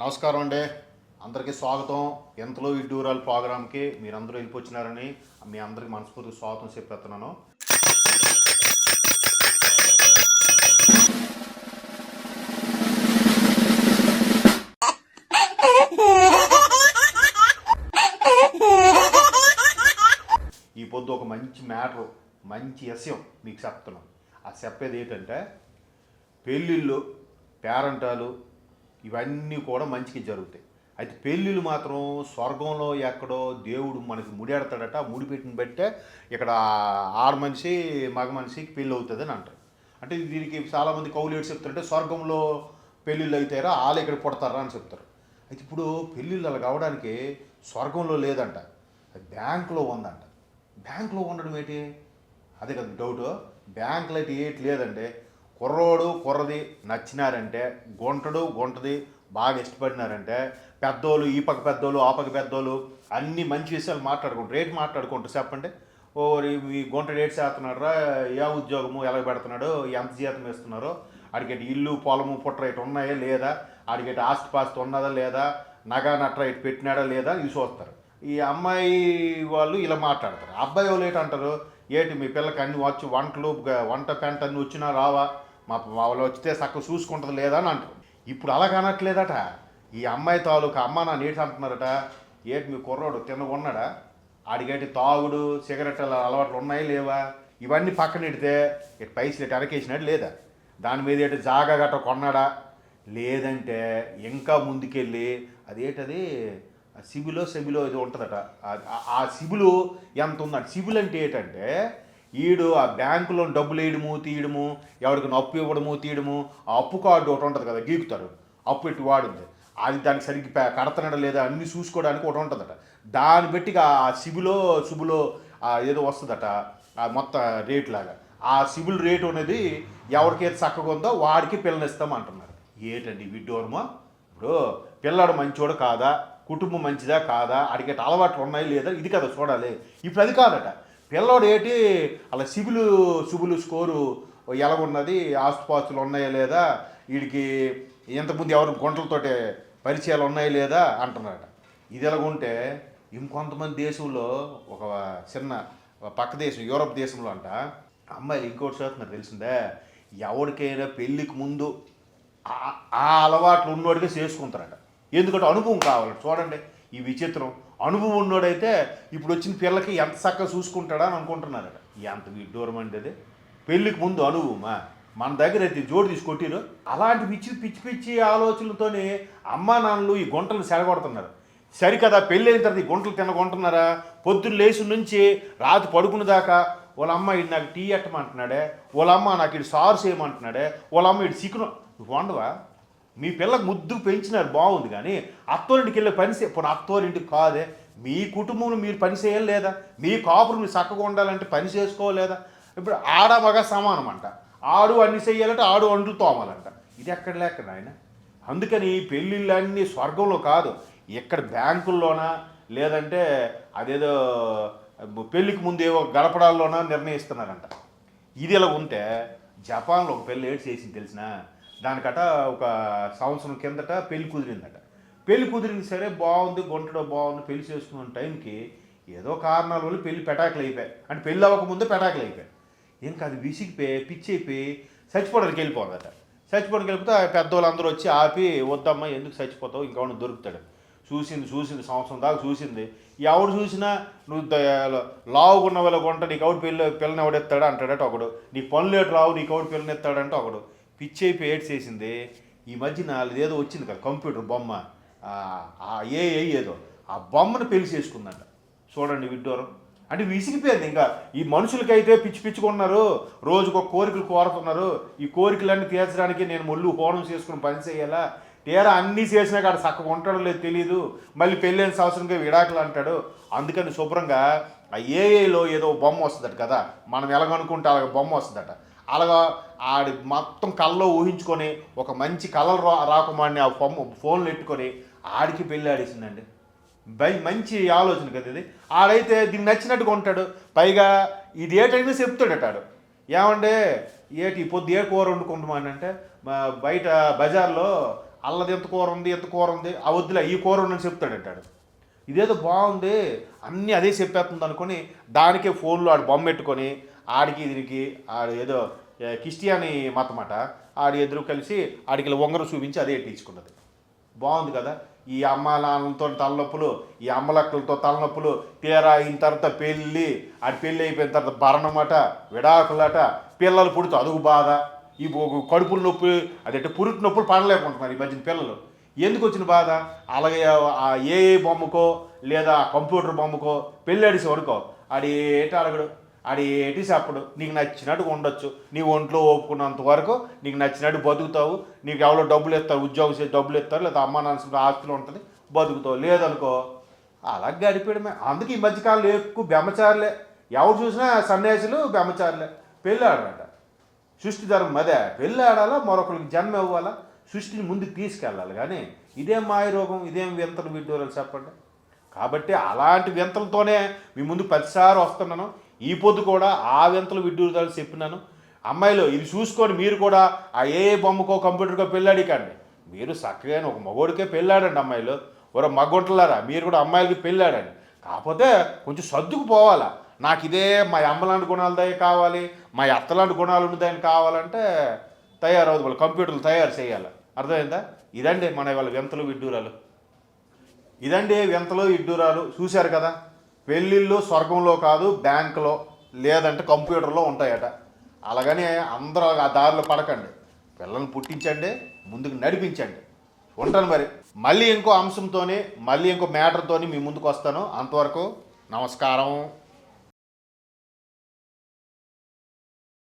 నమస్కారం అండి. అందరికీ స్వాగతం. ఎంతలో విడ్డూరాలు ప్రోగ్రామ్కి మీరందరూ వెళ్ళిపోచ్చినారని మీ అందరికి మనస్ఫూర్తిగా స్వాగతం చెప్పేస్తున్నాను. ఈ పొద్దు ఒక మంచి మ్యాటర్, మంచి విషయం మీకు చెప్తున్నాను. ఆ చెప్పేది ఏంటంటే పెళ్ళిళ్ళు, పేరంటాలు ఇవన్నీ కూడా మంచికి జరుగుతాయి. అయితే పెళ్ళిళ్ళు మాత్రం స్వర్గంలో ఎక్కడో దేవుడు మనకి ముడెడతాడట. ముడిపెట్టిన బట్టే ఇక్కడ ఆడ మనిషి మగ మనిషికి పెళ్ళి అవుతుంది అని అంటారు. అంటే దీనికి చాలామంది కౌలేడు చెప్తారంటే స్వర్గంలో పెళ్ళిళ్ళు అవుతారా, వాళ్ళు ఇక్కడ పుడతారా అని చెప్తారు. అయితే ఇప్పుడు పెళ్ళిళ్ళు అలా కావడానికి స్వర్గంలో లేదంట, బ్యాంకులో ఉందంట. బ్యాంకులో ఉండడం ఏంటి? అదే కదా డౌట్. బ్యాంకులో అయితే ఏంటి లేదంటే కుర్రోడు కుర్రది నచ్చినారంటే, గుంటది బాగా ఇష్టపడినారంటే, పెద్దోళ్ళు ఈ పక్క పెద్దోళ్ళు ఆ పక్క పెద్దోళ్ళు అన్ని మంచి విషయాలు మాట్లాడుకుంటారు. రేటు మాట్లాడుకుంటారు. చెప్పండి, ఓ ఈ గుంట రేటు చేస్తున్నారా, ఏ ఉద్యోగము ఎలా పెడుతున్నాడు, ఎంత జీతం ఇస్తున్నారో, అడిగేటి ఇల్లు పొలము పుట్ట రేటు ఉన్నాయా లేదా, అడిగేటి ఆస్తి పాస్తి ఉన్నదా లేదా, నగా నట్ట రేటు పెట్టినాడా లేదా ఇది చూస్తారు. ఈ అమ్మాయి వాళ్ళు ఇలా మాట్లాడతారు. అబ్బాయి వాళ్ళు ఏంటంటారు, ఏంటి మీ పిల్లకి అన్ని వచ్చి వంట పెంట అన్ని వచ్చినా రావా, మా వాళ్ళు వచ్చితే చక్కగా చూసుకుంటుంది లేదా అని అంటారు. ఇప్పుడు అలా కానట్లేదట. ఈ అమ్మాయి తాలూకా అమ్మ నా నీటి అంటున్నారట, ఏంటి మీ కుర్రోడు ఉన్నాడా, ఆడిగేటి తాగుడు సిగరెట్ల అలవాట్లు ఉన్నాయి లేవా, ఇవన్నీ పక్కన పెడితే ఇటు పైసలు ఇటు వెనకేసినాడు లేదా, దాని మీద ఏంటి జాగా గట్ట కొన్నాడా, లేదంటే ఇంకా ముందుకెళ్ళి అదేంటది సెబిలో ఇది ఉంటుందట. ఆ సిబిలు ఎంత ఉందంట. సిబిల్ అంటే ఏంటంటే ఈడు ఆ బ్యాంకులో డబ్బులు వేయడము తీయడము, ఎవరికి అప్పు ఇవ్వడము తీయడము, ఆ అప్పు కార్డు ఒకటి ఉంటుంది కదా, గీకుతారు అప్పు పెట్టి వాడింది, అది దానికి సరిగ్గా కడతనడా లేదా అన్నీ చూసుకోవడానికి ఒకటి ఉంటుందట. దాన్ని బట్టి ఆ శుభులో ఏదో వస్తుందట ఆ మొత్తం రేటు లాగా. ఆ సిబిల్ రేటు అనేది ఎవరికైతే చక్కగా ఉందో వాడికి పిల్లనిస్తాం అంటున్నారు. ఏంటండి విడ్డూరమో. ఇప్పుడు పిల్లాడు మంచోడు కాదా, కుటుంబం మంచిదా కాదా, అడిగేట అలవాట్లు ఉన్నాయి లేదా, ఇది కదా చూడాలి. ఇప్పుడు అది కాదట. పిల్లోడు ఏంటి అలా శుభులు స్కోరు ఎలాగున్నది, ఆస్తుపాస్తులు ఉన్నాయా లేదా, వీడికి ఇంతకుముందు ఎవరు గుంటలతోటి పరిచయాలు ఉన్నాయా లేదా అంటున్నారట. ఇది ఎలాగుంటే ఇంకొంతమంది దేశంలో ఒక చిన్న పక్క దేశం యూరోప్ దేశంలో అంట అమ్మాయిలు ఇంకోటి చేస్తున్నారు తెలిసిందే, ఎవరికైనా పెళ్ళికి ముందు ఆ అలవాట్లు ఉన్నోడిగా చేసుకుంటారట. ఎందుకంటే అనుభవం కావాలట. చూడండి ఈ విచిత్రం. అనుభవం ఉన్నోడైతే ఇప్పుడు వచ్చిన పిల్లకి ఎంత చక్కగా చూసుకుంటాడా అని అనుకుంటున్నారట. ఎంత విడ్డూరం అంటే అది. పెళ్ళికి ముందు అనుభవమా, మన దగ్గర అయితే జోడు తీసుకొట్టిరు. అలాంటి పిచ్చి ఆలోచనలతోనే అమ్మా నాన్నలు ఈ గుంటలు సెలగొడుతున్నారు. సరికదా పెళ్ళి అయిన తర్వాత ఈ గుంటలు తినగొంటున్నారా. పొద్దున్న లేచి నుంచి రాత్రి పడుకున్న దాకా వాళ్ళ అమ్మ ఇటు నాకు టీ ఎట్టమంటున్నాడే, వాళ్ళ అమ్మ నాకు ఇటు సారు చేయమంటున్నాడే, వాళ్ళ అమ్మ ఇటు చికెన్. నువ్వు వండవా? మీ పిల్లకి ముద్దు పెంచినారు బాగుంది, కానీ అత్తోరింటికి వెళ్ళే పని ఇప్పుడు అత్తోరింటికి కాదే, మీ కుటుంబంలో మీరు పని చేయాలి లేదా, మీ కాపురు మీరు చక్కగా ఉండాలంటే పని చేసుకోలేదా. ఇప్పుడు ఆడ మగ సమానం అంట, ఆడు అన్ని చెయ్యాలంటే ఆడు అంటూ తోమాలంట. ఇది ఎక్కడ లేక నాయన. అందుకని పెళ్ళిళ్ళన్నీ స్వర్గంలో కాదు, ఎక్కడ బ్యాంకుల్లోనా లేదంటే అదేదో పెళ్ళికి ముందేవో గడపడాల్లోనా నిర్ణయిస్తున్నారంట. ఇది ఇలా ఉంటే జపాన్లో ఒక పెళ్ళి ఏడు చేసింది తెలిసిన, దానికట ఒక సంవత్సరం కిందట పెళ్లి కుదిరిందట. పెళ్లి కుదిరింది సరే బాగుంది, గుంటలో బాగుంది, పెళ్లి చేసుకున్న టైంకి ఏదో కారణాల వల్ల పెళ్లి పెటాకులు అయిపోయాయి. అంటే పెళ్ళి అవ్వకముందే పెటాకులు అయిపోయాయి. ఇంకా అది విసిగిపోయి పిచ్చి అయిపోయి చచ్చిపోవడానికి వెళ్ళిపోదట. చచ్చిపోవడానికి వెళ్ళిపోతే పెద్దవాళ్ళు అందరూ వచ్చి ఆపి, వద్దమ్మా ఎందుకు చచ్చిపోతావు, ఇంకెవరు దొరుకుతాడు. చూసింది సంవత్సరం దాకా చూసింది. ఎవడు చూసినా నువ్వు లావుకున్న వాళ్ళ కొంట నీకు ఎవడు పిల్లని ఎవడెత్తాడు అంటాడట ఒకడు, నీకు పనులు ఏటు రావు నీకు ఎవడు పిల్లని ఎత్తాడంటే ఒకడు. పిచ్చి అయిపోయి ఏడ్ చేసింది. ఈ మధ్యన ఏదో వచ్చింది కదా కంప్యూటర్ బొమ్మ, ఏదో ఆ బొమ్మను పెళ్లి చేసుకుందంట. చూడండి విడ్డూరం. అంటే విసిగిపోయింది. ఇంకా ఈ మనుషులకైతే పిచ్చికొన్నారు, రోజుకు ఒక కోరికలు కోరుతున్నారు. ఈ కోరికలన్నీ తీర్చడానికి నేను మొల్లు హోనం చేసుకుని పని చేయాలా, తీరా అన్నీ చేసినా కాడ చక్కగా ఉంటాడో లేదు తెలియదు, మళ్ళీ పెళ్ళైన సంవత్సరంగా విడాకులు అంటాడు. అందుకని శుభ్రంగా ఆ ఏఐలో ఏదో బొమ్మ వస్తుందట కదా, మనం ఎలాగనుకుంటే అలాగ బొమ్మ వస్తుందట. అలాగా ఆడి మొత్తం కళ్ళలో ఊహించుకొని ఒక మంచి కలర్ రాకుమాడిని ఆ ఫోన్లు పెట్టుకొని ఆడికి పెళ్ళి ఆడేసిందండి. మంచి ఆలోచన కదా ఇది. ఆడైతే దీన్ని నచ్చినట్టుగా ఉంటాడు. పైగా ఇది ఏటైనా చెప్తాడటాడు, ఏమంటే ఏటి పొద్దు ఏ కూర వండుకుంటామని అంటే బయట బజార్లో అల్లది ఎంత కూర ఉంది ఎంత కూర ఉంది ఆ వద్దులే ఈ కూర ఉందని చెప్తాడంటాడు. ఇదేదో బాగుంది అన్నీ అదే చెప్పేస్తుంది అనుకొని దానికే ఫోన్లో ఆడు బొమ్మ పెట్టుకొని ఆడికి దీనికి ఆడు ఏదో క్రిస్టియాని మతమాట ఆడి ఎదురు కలిసి ఆడికి ఉంగరం చూపించి అదే ఎట్టించుకున్నది. బాగుంది కదా. ఈ అమ్మ నాన్నలతో తలనొప్పులు, ఈ అమ్మలక్కలతో తలనొప్పులు, తీరా అయిన తర్వాత పెళ్ళి, ఆడి పెళ్ళి అయిపోయిన తర్వాత భరణమట, విడాకులట, పిల్లలు పుడితే అదుగు బాధ, ఈ కడుపుల నొప్పి అదంటే పురుటి నొప్పులు పడలేకుంటున్నారు ఈ మధ్యన పిల్లలు. ఎందుకు వచ్చిన బాధ? అలాగే ఏ బొమ్మకో లేదా కంప్యూటర్ బొమ్మకో పెళ్ళి అడిసి వరకు ఆడి ఏటి అడగడు, ఆడి ఏటి చెప్పడు. నీకు నచ్చినట్టుగా ఉండొచ్చు, నీ ఒంట్లో ఒప్పుకున్నంత వరకు నీకు నచ్చినట్టు బతుకుతావు. నీకు ఎవరో డబ్బులు ఇస్తారు, ఉద్యోగం చేసి డబ్బులు ఇస్తారు, లేదా అమ్మ నాన్న ఆస్తులు ఉంటుంది, బతుకుతావు. లేదనుకో అలా గడిపేయడమే. అందుకే ఈ మధ్యకాలంలో ఎక్కువ బెమ్మచారులే. ఎవరు చూసినా సన్యాసులు బెమ్మచారులే. పెళ్ళి ఆడరట. సృష్టి ధర్మం అదే, పెళ్ళి ఆడాలా, మరొకరికి జన్మ ఇవ్వాలా, సృష్టిని ముందుకు తీసుకెళ్ళాలి. కానీ ఇదేం మాయరోగం, ఇదేం వింతలు విడ్డూరాలు చెప్పండి. కాబట్టి అలాంటి వింతలతోనే మీ ముందు ప్రతిసారి వస్తున్నాను. ఈ పొద్దు కూడా ఆ వింతలు విడ్డూరాలు చెప్పినాను. అమ్మాయిలు ఇది చూసుకొని మీరు కూడా ఆ ఏ బొమ్మకో కంప్యూటర్కో పెళ్ళాడికండి. మీరు చక్కగా ఒక మగోడికే పెళ్ళాడండి. అమ్మాయిలు ఒక మగొంటలారా మీరు కూడా అమ్మాయిలకి పెళ్ళాడండి. కాకపోతే కొంచెం సర్దుకుపోవాలా. నాకు ఇదే మా అమ్మలాంటి గుణాలు దయ కావాలి, మా అత్తలాంటి గుణాలు ఉన్నదాన్ని కావాలంటే తయారవుతుంది. వాళ్ళు కంప్యూటర్లు తయారు చేయాలి. అర్థమైందా? ఇదండి మన వాళ్ళ వింతలు విడ్డూరాలు. ఇదండి వింతలు విడ్డూరాలు. చూశారు కదా. పెళ్ళిళ్ళు స్వర్గంలో కాదు బ్యాంకులో లేదంటే కంప్యూటర్లో ఉంటాయట. అలాగని అందరూ ఆ దారిలో పడకండి. పిల్లల్ని పుట్టించండి, ముందుకు నడిపించండి. ఉంటాను మరి. మళ్ళీ ఇంకో అంశంతోని మళ్ళీ ఇంకో మ్యాటర్తోని మీ ముందుకు వస్తాను. అంతవరకు నమస్కారం.